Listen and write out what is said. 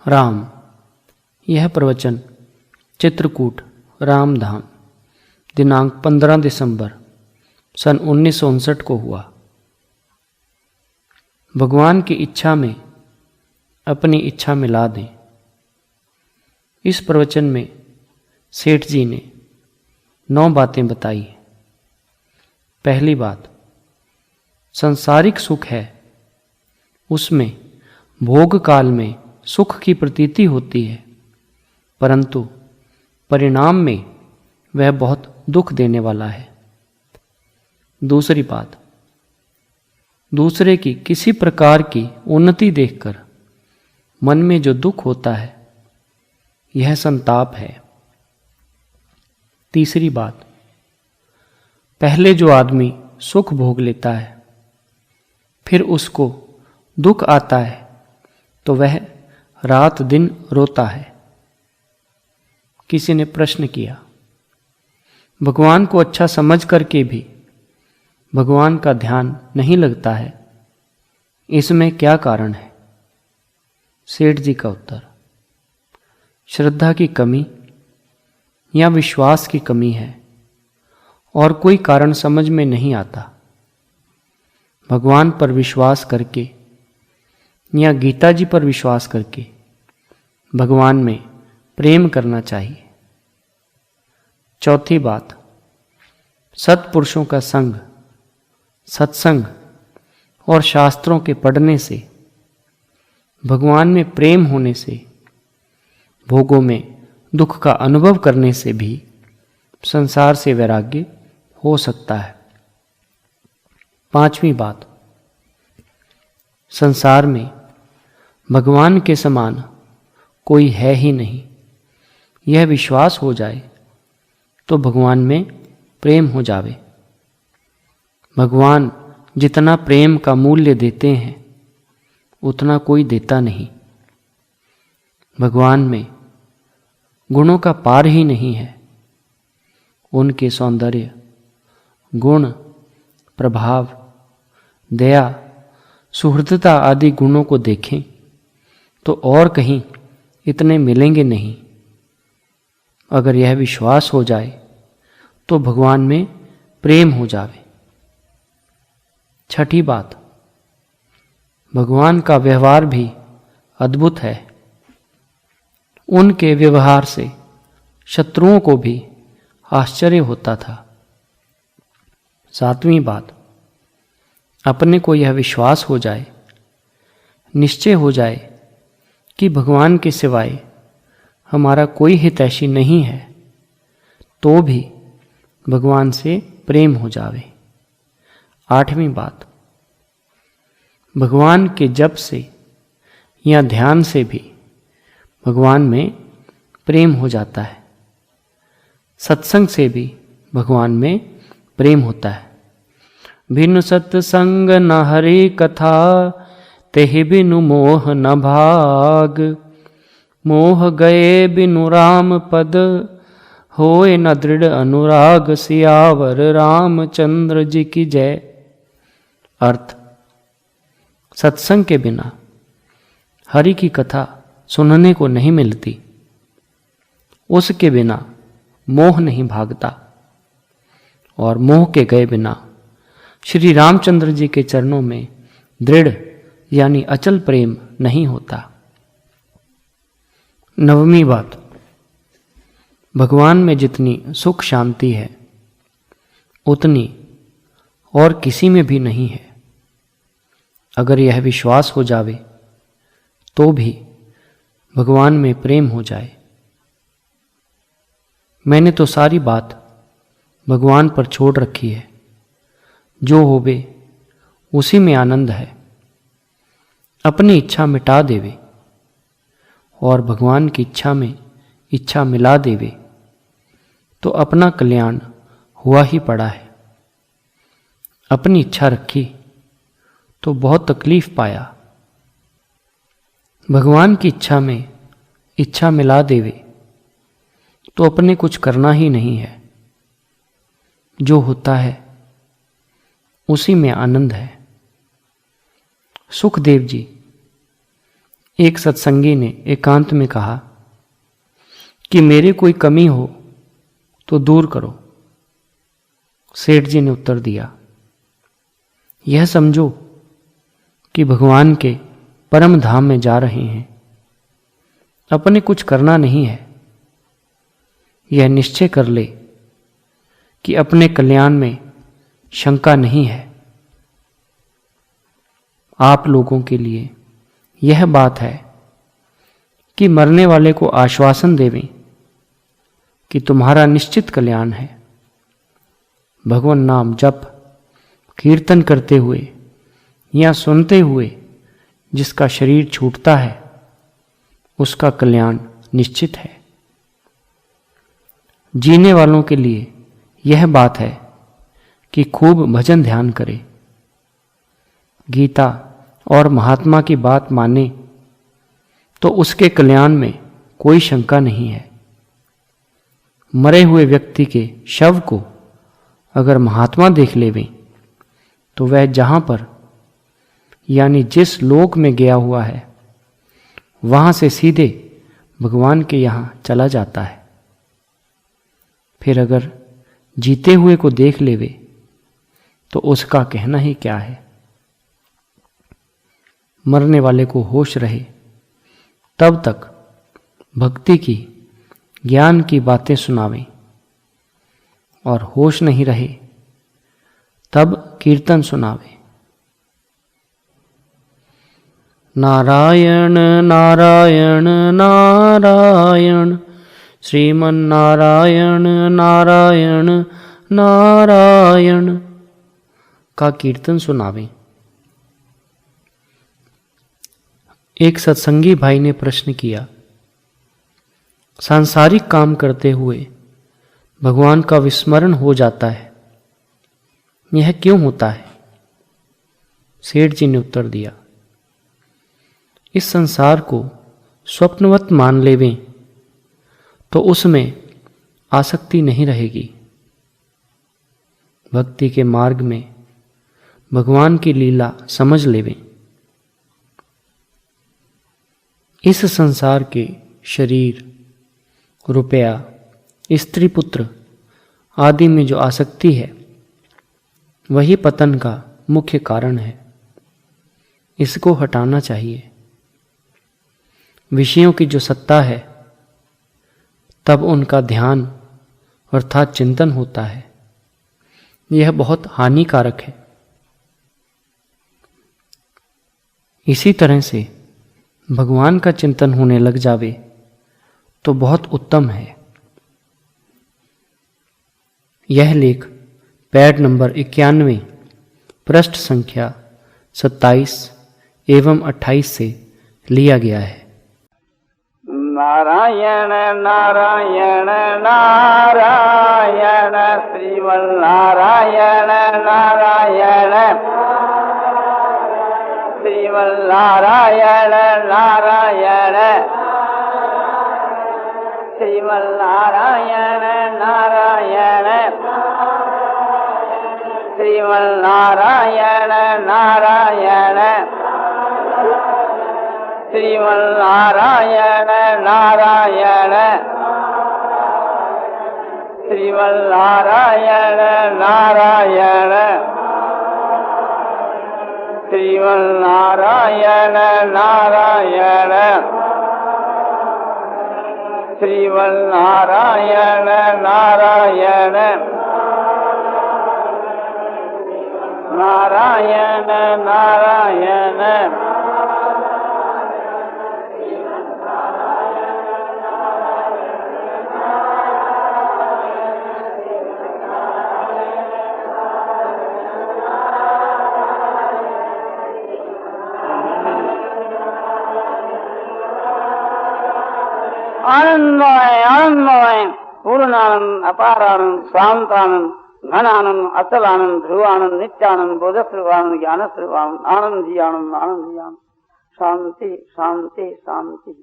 राम। यह प्रवचन चित्रकूट रामधाम दिनांक 15 दिसंबर सन 1959 को हुआ। भगवान की इच्छा में अपनी इच्छा मिला दें। इस प्रवचन में सेठ जी ने 9 बातें बताई हैं। पहली बात, संसारिक सुख है, उसमें भोग काल में सुख की प्रतीति होती है, परंतु परिणाम में वह बहुत दुख देने वाला है। दूसरी बात, दूसरे की किसी प्रकार की उन्नति देखकर मन में जो दुख होता है यह संताप है। तीसरी बात, पहले जो आदमी सुख भोग लेता है फिर उसको दुख आता है तो वह रात दिन रोता है। किसी ने प्रश्न किया, भगवान को अच्छा समझ करके भी भगवान का ध्यान नहीं लगता है, इसमें क्या कारण है? सेठ जी का उत्तर, श्रद्धा की कमी या विश्वास की कमी है और कोई कारण समझ में नहीं आता। भगवान पर विश्वास करके या गीता जी पर विश्वास करके भगवान में प्रेम करना चाहिए। चौथी बात, सत्पुरुषों का संग, सत्संग और शास्त्रों के पढ़ने से, भगवान में प्रेम होने से, भोगों में दुख का अनुभव करने से भी संसार से वैराग्य हो सकता है। पांचवी बात, संसार में भगवान के समान कोई है ही नहीं, यह विश्वास हो जाए तो भगवान में प्रेम हो जावे। भगवान जितना प्रेम का मूल्य देते हैं उतना कोई देता नहीं। भगवान में गुणों का पार ही नहीं है। उनके सौंदर्य, गुण, प्रभाव, दया, सुहृदता आदि गुणों को देखें तो और कहीं इतने मिलेंगे नहीं। अगर यह विश्वास हो जाए तो भगवान में प्रेम हो जावे। छठी बात, भगवान का व्यवहार भी अद्भुत है। उनके व्यवहार से शत्रुओं को भी आश्चर्य होता था। सातवीं बात, अपने को यह विश्वास हो जाए, निश्चय हो जाए कि भगवान के सिवाय हमारा कोई हितैषी नहीं है, तो भी भगवान से प्रेम हो जावे। आठवीं बात, भगवान के जप से या ध्यान से भी भगवान में प्रेम हो जाता है। सत्संग से भी भगवान में प्रेम होता है। बिनु सत्संग न हरि कथा, तेहि बिनु मोह न भाग। मोह गए बिनु राम पद, होए न दृढ़ अनुराग। सियावर रामचंद्र जी की जय। अर्थ, सत्संग के बिना हरि की कथा सुनने को नहीं मिलती, उसके बिना मोह नहीं भागता और मोह के गए बिना श्री रामचंद्र जी के चरणों में दृढ़ यानी अचल प्रेम नहीं होता। नवमीं बात, भगवान में जितनी सुख शांति है उतनी और किसी में भी नहीं है। अगर यह विश्वास हो जावे तो भी भगवान में प्रेम हो जाए। मैंने तो सारी बात भगवान पर छोड़ रखी है। जो होवे उसी में आनंद है। अपनी इच्छा मिटा देवे और भगवान की इच्छा में इच्छा मिला देवे तो अपना कल्याण हुआ ही पड़ा है। अपनी इच्छा रखी तो बहुत तकलीफ पाया। भगवान की इच्छा में इच्छा मिला देवे तो अपने कुछ करना ही नहीं है। जो होता है उसी में आनंद है। सुखदेव जी एक सत्संगी ने एकांत में कहा कि मेरे कोई कमी हो तो दूर करो। सेठ जी ने उत्तर दिया, यह समझो कि भगवान के परम धाम में जा रहे हैं, अपने कुछ करना नहीं है। यह निश्चय कर ले कि अपने कल्याण में शंका नहीं है। आप लोगों के लिए यह बात है कि मरने वाले को आश्वासन देवें कि तुम्हारा निश्चित कल्याण है। भगवान नाम जप कीर्तन करते हुए या सुनते हुए जिसका शरीर छूटता है उसका कल्याण निश्चित है। जीने वालों के लिए यह बात है कि खूब भजन ध्यान करे, गीता और महात्मा की बात माने तो उसके कल्याण में कोई शंका नहीं है। मरे हुए व्यक्ति के शव को अगर महात्मा देख लेवें तो वह जहां पर यानी जिस लोक में गया हुआ है वहां से सीधे भगवान के यहां चला जाता है। फिर अगर जीते हुए को देख लेवे तो उसका कहना ही क्या है। मरने वाले को होश रहे तब तक भक्ति की ज्ञान की बातें सुनावें और होश नहीं रहे तब कीर्तन सुनावे। नारायण नारायण नारायण श्रीमन नारायण नारायण नारायण का कीर्तन सुनावें। एक सत्संगी भाई ने प्रश्न किया, सांसारिक काम करते हुए भगवान का विस्मरण हो जाता है, यह क्यों होता है? सेठ जी ने उत्तर दिया, इस संसार को स्वप्नवत मान लेवें तो उसमें आसक्ति नहीं रहेगी। भक्ति के मार्ग में भगवान की लीला समझ लेवें। इस संसार के शरीर, रुपया, स्त्री पुत्र आदि में जो आसक्ति है वही पतन का मुख्य कारण है। इसको हटाना चाहिए। विषयों की जो सत्ता है तब उनका ध्यान अर्थात चिंतन होता है, यह बहुत हानिकारक है। इसी तरह से भगवान का चिंतन होने लग जावे तो बहुत उत्तम है। यह लेख पैड नंबर 91 पृष्ठ संख्या 27 एवं 28 से लिया गया है। नारायण नारायण नारायण श्रीमन नारायण नारायण श्रीमन नारायण नारायण श्रीमन नारायण नारायण श्रीमन नारायण नारायण श्रीमन नारायण नारायण श्रीमन नारायण नारायण श्रीमन नारायण नारायण श्रीमन नारायण नारायण नारायण नारायण आनंदमय आनंदमय पूर्णानंद अपारानंद शांतानंद घनानंद अचलानंद ध्रुवानंद नित्यानंद बोधस्वरूपानंद ज्ञानस्वरूपानंद आनंद जी आनंद आनंद जी आनंद शांति शांति शांति।